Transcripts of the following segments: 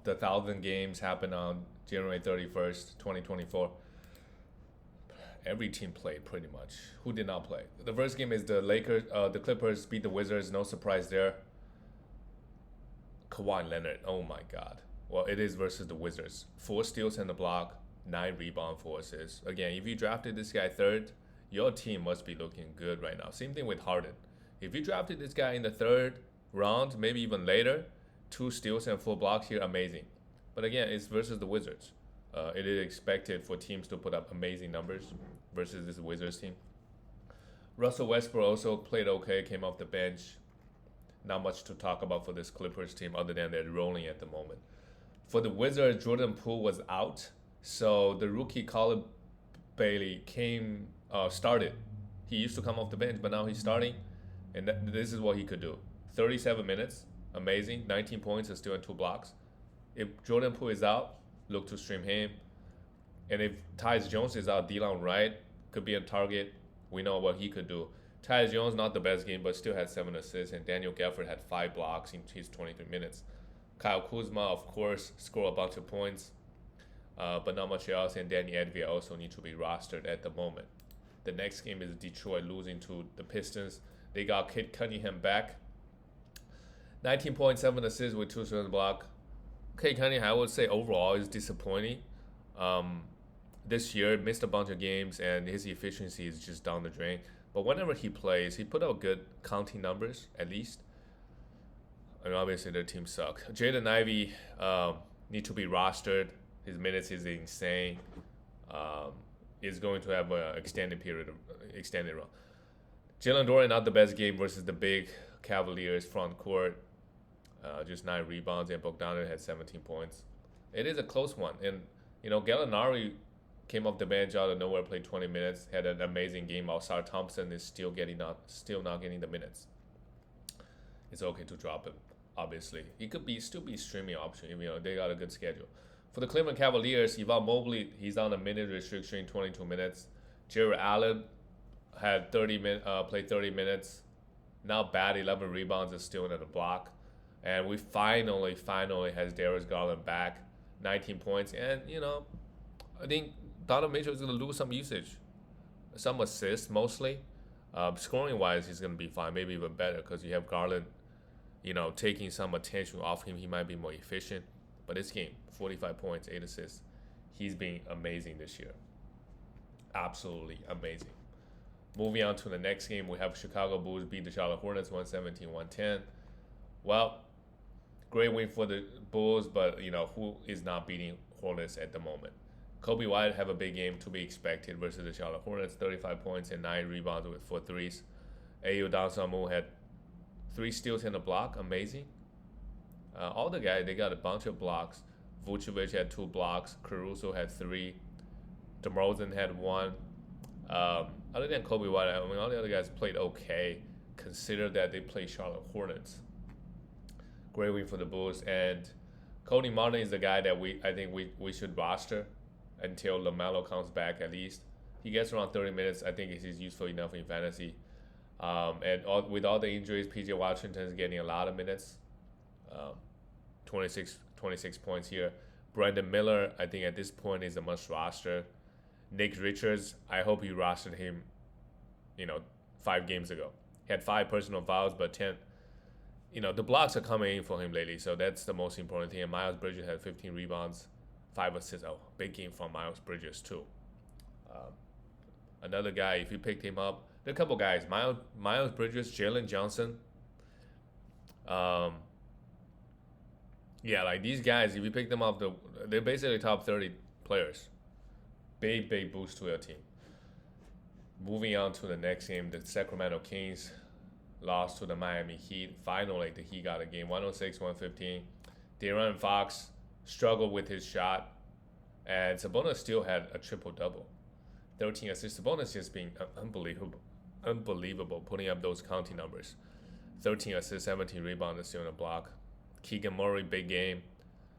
the 1,000 games happened on January 31st, 2024. Every team played pretty much. Who did not play? The first game is the Clippers beat the Wizards. No surprise there. Kawhi Leonard. Oh my God. Well, it is versus the Wizards. 4 steals and a block, 9 rebound, 4 assists. Again, if you drafted this guy third, your team must be looking good right now. Same thing with Harden. If you drafted this guy in the third round, maybe even later, 2 steals and 4 blocks here, amazing. But again, it's versus the Wizards. It is expected for teams to put up amazing numbers versus this Wizards team. Russell Westbrook also played okay, came off the bench. Not much to talk about for this Clippers team other than they're rolling at the moment. For the Wizards, Jordan Poole was out, so the rookie Colin Bailey started. He used to come off the bench, but now he's starting, and this is what he could do. 37 minutes, amazing, 19 points and still in 2 blocks. If Jordan Poole is out, look to stream him. And if Tyus Jones is out, Delon Wright could be a target. We know what he could do. Tyus Jones, not the best game, but still had 7 assists. And Daniel Gafford had 5 blocks in his 23 minutes. Kyle Kuzma, of course, scored a bunch of points, but not much else. And Danny Advia also need to be rostered at the moment. The next game is Detroit losing to the Pistons. They got Kid Cunningham back. 19.7 assists with 2 steals and block. Kid Cunningham, I would say overall is disappointing. This year, missed a bunch of games, and his efficiency is just down the drain. But whenever he plays, he put out good counting numbers, at least. And obviously, their team sucks. Jaden Ivey need to be rostered. His minutes is insane. Is going to have an extended run. Jalen Duren, not the best game versus the big Cavaliers front court. Just 9 rebounds, and Bogdanovic had 17 points. It is a close one. And, Gallinari came off the bench out of nowhere, played 20 minutes, had an amazing game. Ausar Thompson is still not getting the minutes. It's okay to drop him, obviously. He could still be a streaming option, they got a good schedule. For the Cleveland Cavaliers, Evan Mobley, he's on a minute restriction, 22 minutes. Jared Allen had played 30 minutes. Not bad, 11 rebounds, is still in the block. And we finally has Darius Garland back, 19 points. And, I think Donovan Mitchell is going to lose some usage, some assists mostly. Scoring-wise, he's going to be fine, maybe even better because you have Garland, taking some attention off him. He might be more efficient. But this game, 45 points, 8 assists. He's been amazing this year. Absolutely amazing. Moving on to the next game, we have Chicago Bulls beat the Charlotte Hornets 117-110. Well, great win for the Bulls, but who is not beating Hornets at the moment? Kobe White have a big game to be expected versus the Charlotte Hornets, 35 points and 9 rebounds with 4 threes. Ayo Dosunmu had 3 steals and a block, amazing. All the guys, they got a bunch of blocks. Vucevic had 2 blocks. Caruso had 3. DeRozan had 1. Other than Kobe White, all the other guys played okay. Consider that they play Charlotte Hornets. Great win for the Bulls. And Cody Martin is the guy that I think we should roster until LaMelo comes back at least. He gets around 30 minutes. I think he's useful enough in fantasy. With all the injuries, PJ Washington is getting a lot of minutes. 26 points here. Brandon Miller, I think at this point is a must roster. Nick Richards, I hope you rostered him, 5 games ago. He had 5 personal fouls, but 10. The blocks are coming in for him lately, so that's the most important thing. And Miles Bridges had 15 rebounds, 5 assists. Oh, big game from Miles Bridges too. Another guy, if you picked him up, there are a couple guys. Miles Bridges, Jalen Johnson. These guys, if you pick them up, they're basically top 30 players. Big boost to your team. Moving on to the next game, the Sacramento Kings lost to the Miami Heat. Finally, the Heat got a game, 106-115. De'Aaron Fox struggled with his shot, and Sabonis still had a triple-double. 13 assists. Sabonis just being unbelievable, putting up those counting numbers. 13 assists, 17 rebounds, still in the block. Keegan Murray, big game.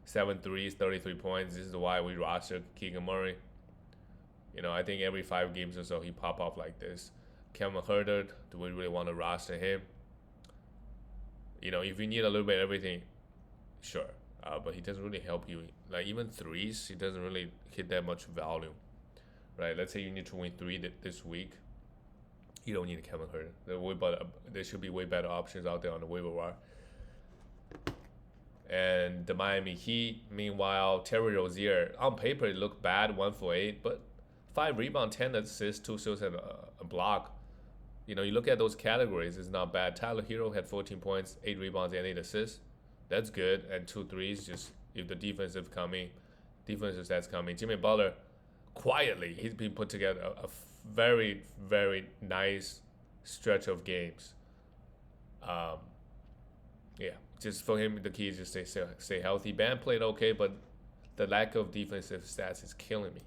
7 threes, 33 points. This is why we rostered Keegan Murray. I think every 5 games or so he pop off like this. Kevin Huerter, do we really want to roster him? If you need a little bit of everything, sure. but he doesn't really help you. Like even threes, he doesn't really hit that much volume, right? Let's say you need to win three this week. You don't need Kevin Herter. There should be way better options out there on the waiver wire. And the Miami Heat, meanwhile, Terry Rozier, on paper it looked bad, 1 for 8, but 5 rebounds, 10 assists, 2 steals, and a block. You look at those categories, it's not bad. Tyler Hero had 14 points, 8 rebounds, and 8 assists. That's good, and 2 threes. Just if the defensive stats coming. Jimmy Butler, quietly, he's been put together a very, very nice stretch of games. Yeah, just for him, the key is just stay healthy. Bam played okay, but the lack of defensive stats is killing me.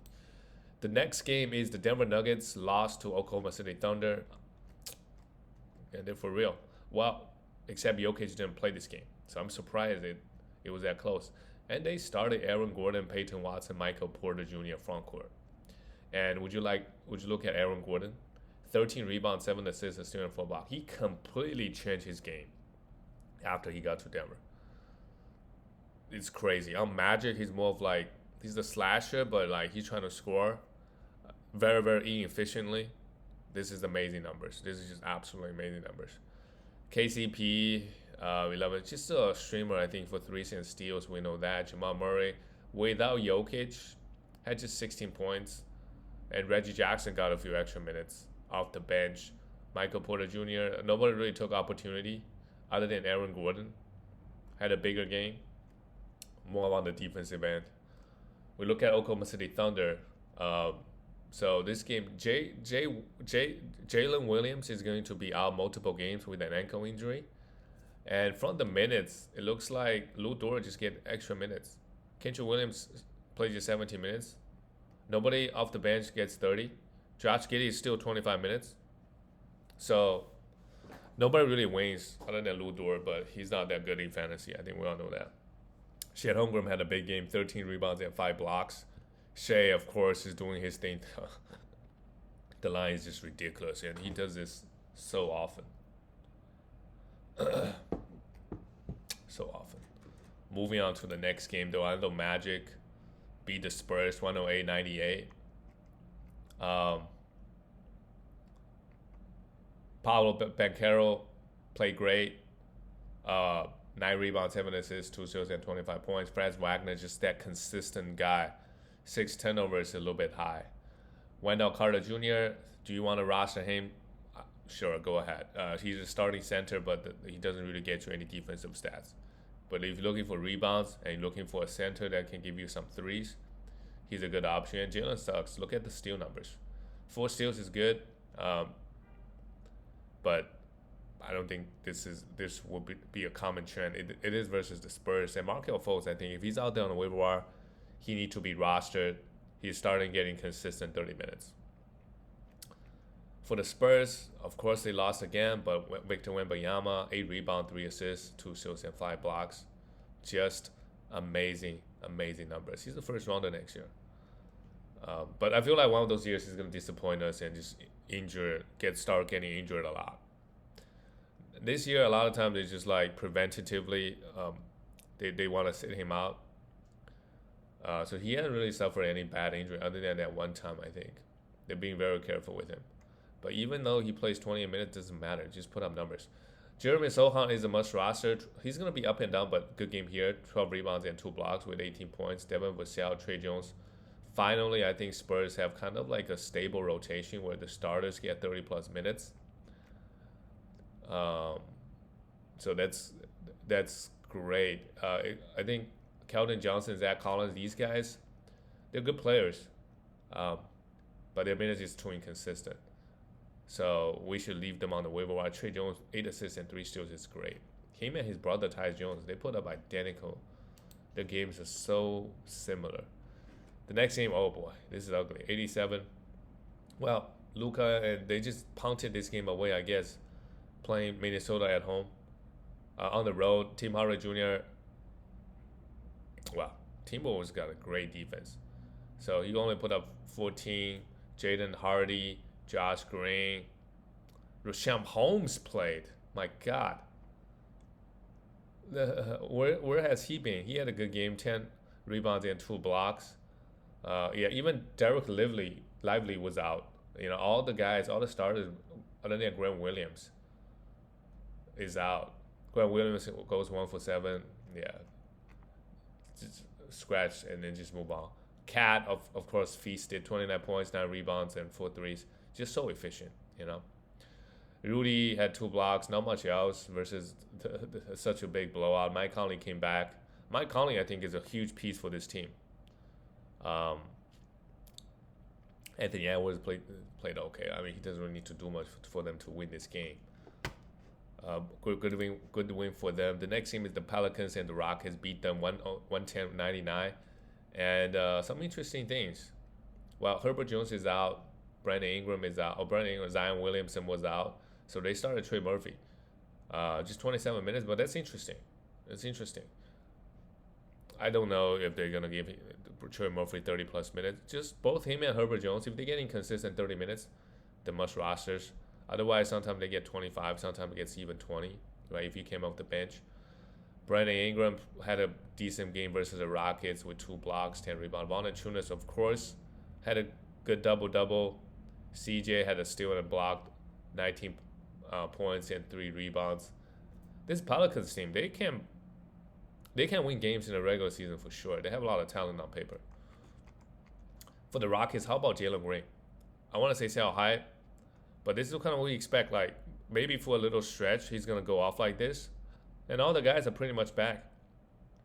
The next game is the Denver Nuggets lost to Oklahoma City Thunder. And they're for real. Well, except Jokic didn't play this game. So I'm surprised it was that close. And they started Aaron Gordon, Peyton Watson, Michael Porter Jr. front court. And would you look at Aaron Gordon? 13 rebounds, 7 assists, a steal, and 4 blocks. He completely changed his game after he got to Denver. It's crazy. On Magic, he's more of like, he's the slasher, but like he's trying to score very, very inefficiently. This is amazing numbers. This is just absolutely amazing numbers. KCP, 11, just a streamer, I think, for threes and steals. We know that. Jamal Murray, without Jokic, had just 16 points. And Reggie Jackson got a few extra minutes off the bench. Michael Porter Jr., nobody really took opportunity other than Aaron Gordon. Had a bigger game. More on the defensive end. We look at Oklahoma City Thunder. So this game, Jalen Williams is going to be out multiple games with an ankle injury. And from the minutes, it looks like Lou Dort just get extra minutes. Kendrick Williams plays just 17 minutes. Nobody off the bench gets 30. Josh Giddey is still 25 minutes. So nobody really wins other than Lou Dort, but he's not that good in fantasy. I think we all know that. Chet Holmgren had a big game, 13 rebounds and 5 blocks. Shea, of course, is doing his thing. The line is just ridiculous, and he does this so often. So often. Moving on to the next game, the Orlando Magic beat the Spurs 108-98. Paolo Banchero played great. 9 rebounds, 7 assists, 2 steals, and 25 points. Franz Wagner, just that consistent guy. 6 turnovers, a little bit high. Wendell Carter Jr., do you want to roster him? Sure, go ahead. He's a starting center, but he doesn't really get you any defensive stats. But if you're looking for rebounds and you're looking for a center that can give you some threes, he's a good option. And Jalen Suggs, look at the steal numbers. 4 steals is good, but I don't think this will be a common trend. It is versus the Spurs. And Markelle Fultz, I think if he's out there on the waiver wire, he needs to be rostered. He's starting getting consistent 30 minutes. For the Spurs, of course, they lost again, but Victor Wembanyama, 8 rebounds, 3 assists, 2 steals, and 5 blocks. Just amazing, amazing numbers. He's the first rounder next year. But I feel like one of those years he's going to disappoint us and just start getting injured a lot. This year, a lot of times they just like preventatively, they want to sit him out. So he hasn't really suffered any bad injury other than that one time, I think. They're being very careful with him. But even though he plays 28 minutes, it doesn't matter. Just put up numbers. Jeremy Sohan is a must roster. He's going to be up and down, but good game here. 12 rebounds and 2 blocks with 18 points. Devin Vassell, Trey Jones. Finally, I think Spurs have kind of like a stable rotation where the starters get 30-plus minutes. So that's great. I think Keldon Johnson, Zach Collins, these guys, they're good players. But their minutes is too inconsistent. So we should leave them on the waiver wire. Trey Jones, 8 assists and 3 steals is great. Him and his brother Tyus Jones, they put up identical. Their games are so similar. The next game, oh boy, this is ugly. 87. Well, Luka, and they just punted this game away, I guess, playing Minnesota at home. On the road, Tim Hardaway Jr., well, Timberwolves got a great defense. So he only put up 14. Jaden Hardy, Josh Green, Rashawn Holmes played. My God. Where has he been? He had a good game, 10 rebounds and 2 blocks. Yeah, even Derek Lively was out. All the guys, all the starters, other than Grant Williams, is out. Grant Williams goes 1 for 7. Yeah, just scratch and then just move on. Cat of course feasted 29 points, 9 rebounds, and 4 threes. Just so efficient. Rudy had 2 blocks, not much else versus such a big blowout. Mike Conley came back. Mike Conley, I think, is a huge piece for this team. Um, Anthony Edwards played okay. I mean, he doesn't really need to do much for them to win this game. Good win for them. The next game is the Pelicans, and the Rockets beat them 110-99. And some interesting things. Well, Herbert Jones is out. Brandon Ingram is out. Zion Williamson was out. So they started Trey Murphy. Just 27 minutes, but that's interesting. It's interesting. I don't know if they're going to give Trey Murphy 30 plus minutes. Just both him and Herbert Jones, if they get inconsistent 30 minutes, they must rosters. Otherwise, sometimes they get 25, sometimes it gets even 20, right? If he came off the bench. Brandon Ingram had a decent game versus the Rockets with 2 blocks, 10 rebounds. Valanciunas, of course, had a good double-double. CJ had a steal and a block, 19 points and 3 rebounds. This Pelicans team, they can win games in the regular season for sure. They have a lot of talent on paper. For the Rockets, how about Jalen Green? I want to say sell high, but this is kind of what we expect. Like, maybe for a little stretch, he's going to go off like this. And all the guys are pretty much back,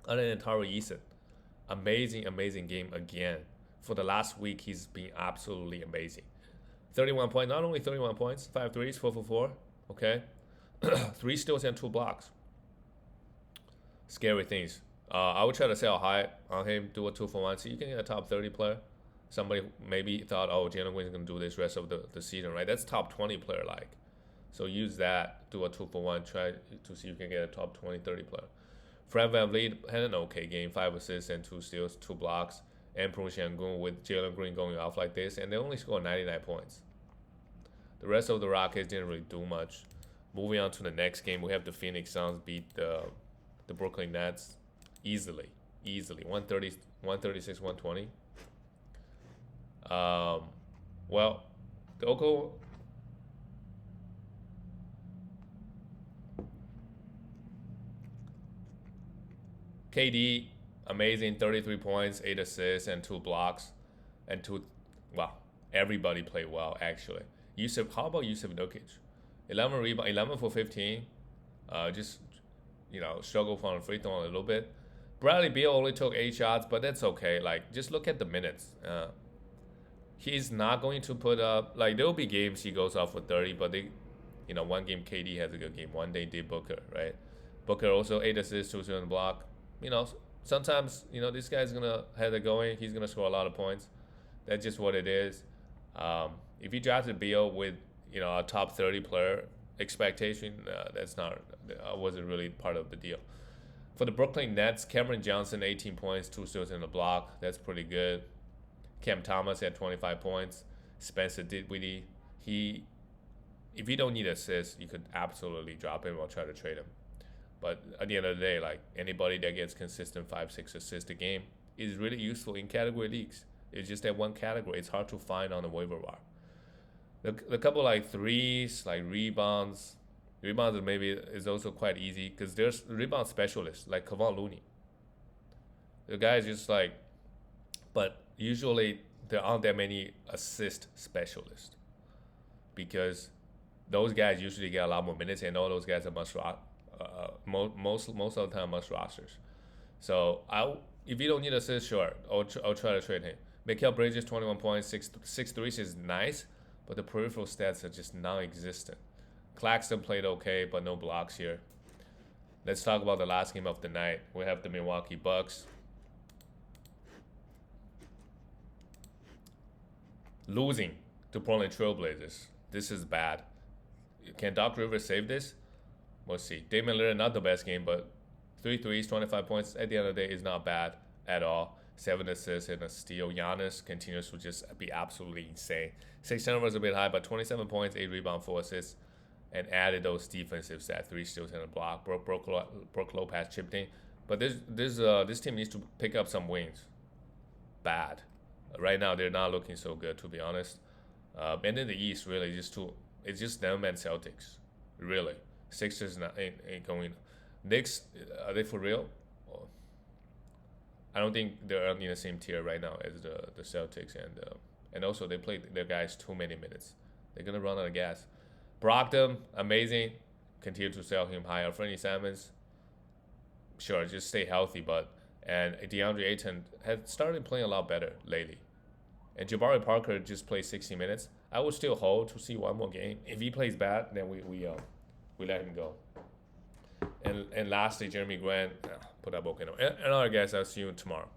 other than Taro Eason. Amazing game again. For the last week, he's been absolutely amazing. 31 points, not only 31 points, 5 threes, 4 for 4, okay? 3 steals and 2 blocks. Scary things. I would try to sell high on him, do a 2 for 1. So you can get a top 30 player. Somebody maybe thought, oh, Jalen Green's going to do this rest of the season, right? That's top 20 player like. So use that, do a 2 for 1, try to see if you can get a top 20, 30 player. Fred VanVleet had an okay game, 5 assists and 2 steals, 2 blocks. And Prung Shangun with Jalen Green going off like this, and they only scored 99 points. The rest of the Rockets didn't really do much. Moving on to the next game, we have the Phoenix Suns beat the Brooklyn Nets easily, 136, 120. Well, the KD, amazing, 33 points, 8 assists, and 2 blocks, and everybody played well actually. How about Yusuf Nurkic? 11 rebound, 11 for 15. Just struggle from the free throw a little bit. Bradley Beal only took 8 shots, but that's okay. Like, just look at the minutes. He's not going to put up, like, there will be games he goes off for 30, but one game KD has a good game. One day did Booker, right? Booker also 8 assists, 2 steals, and block. Sometimes, this guy's going to have it going. He's going to score a lot of points. That's just what it is. If you drafted Beal with, a top 30 player expectation, that wasn't really part of the deal. For the Brooklyn Nets, Cameron Johnson, 18 points, 2 steals and a block. That's pretty good. Cam Thomas had 25 points. Spencer Dinwiddie, if you don't need assists, you could absolutely drop him or try to trade him. But at the end of the day, like, anybody that gets consistent 5-6 assists a game is really useful in category leagues. It's just that one category. It's hard to find on the waiver wire. The couple like threes, like rebounds maybe is also quite easy because there's rebound specialists like Kevon Looney. The guy is just like, but usually there aren't that many assist specialists because those guys usually get a lot more minutes, and all those guys are most of the time must rosters. So if you don't need assists, sure, I'll try to trade him. Mikal Bridges, 21 points, 6 threes is nice, but the peripheral stats are just non-existent. Claxton played okay, but no blocks here. Let's talk about the last game of the night. We have the Milwaukee Bucks losing to Portland Trailblazers. This is bad. Can Doc Rivers save this? We'll see. Damian Lillard, not the best game, but 3 threes, 25 points at the end of the day is not bad at all. 7 assists and a steal. Giannis continues to just be absolutely insane. 6 turnovers a bit high, but 27 points, 8 rebounds, 4 assists. and added those defensive stats, 3 steals and a block. Brook Lopez chipped in, but this team needs to pick up some wins. Bad. Right now they're not looking so good, to be honest. And in the East, really, it's just them and Celtics, really. Sixers ain't going. Knicks, are they for real? Well, I don't think they're in the same tier right now as the Celtics, and also they played their guys too many minutes. They're gonna run out of gas. Brogdon, amazing. Continue to sell him higher. Fernie Simons, sure, just stay healthy, and DeAndre Ayton had started playing a lot better lately. And Jabari Parker just played 60 minutes. I would still hold to see one more game. If he plays bad, then we let him go. And lastly, Jeremy Grant, put up okay. And all right, guys, I'll see you tomorrow.